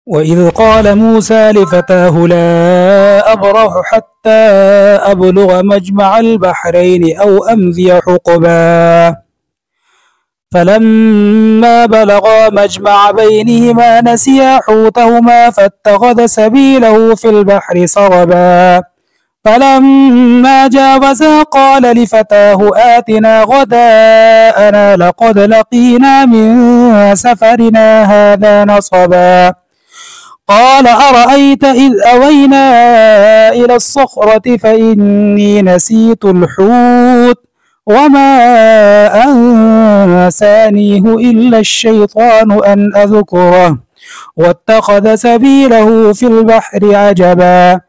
وإذ قال موسى لفتاه لا أبرح حتى أبلغ مجمع البحرين أو أمضي حقبا فلما بلغا مجمع بينهما نسيا حوتهما فاتخذ سبيله في البحر سربا فلما جاوزا قال لفتاه آتنا غداءنا لقد لقينا من سفرنا هذا نصبا قال أرأيت إذ أوينا إلى الصخرة فإني نسيت الحوت وما أنسانيه إلا الشيطان أن أذكره واتخذ سبيله في البحر عجبا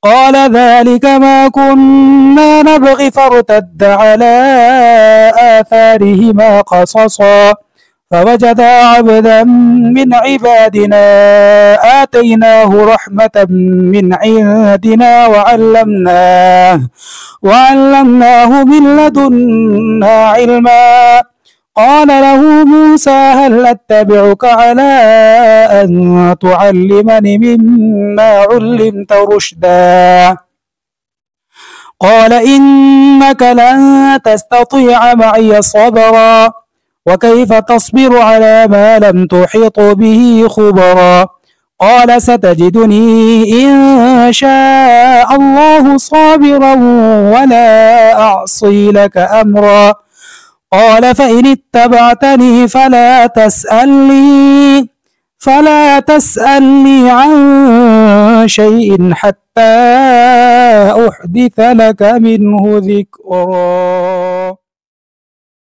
قال ذلك ما كنا نبغي فارتد على آثارهما قصصا فوجدا عبدا من عبادنا آتيناه رحمة من عندنا وعلمناه من لدنا علما قال له موسى هل أتبعك على أن تعلمني مما علمت رشدا قال إنك لن تستطيع معي صبرا وكيف تصبر على ما لم تحط به خبرا قال ستجدني إن شاء الله صابرا ولا أعصي لك أمرا قال فإن اتبعتني فلا تسألني عن شيء حتى أحدث لك منه ذكرا.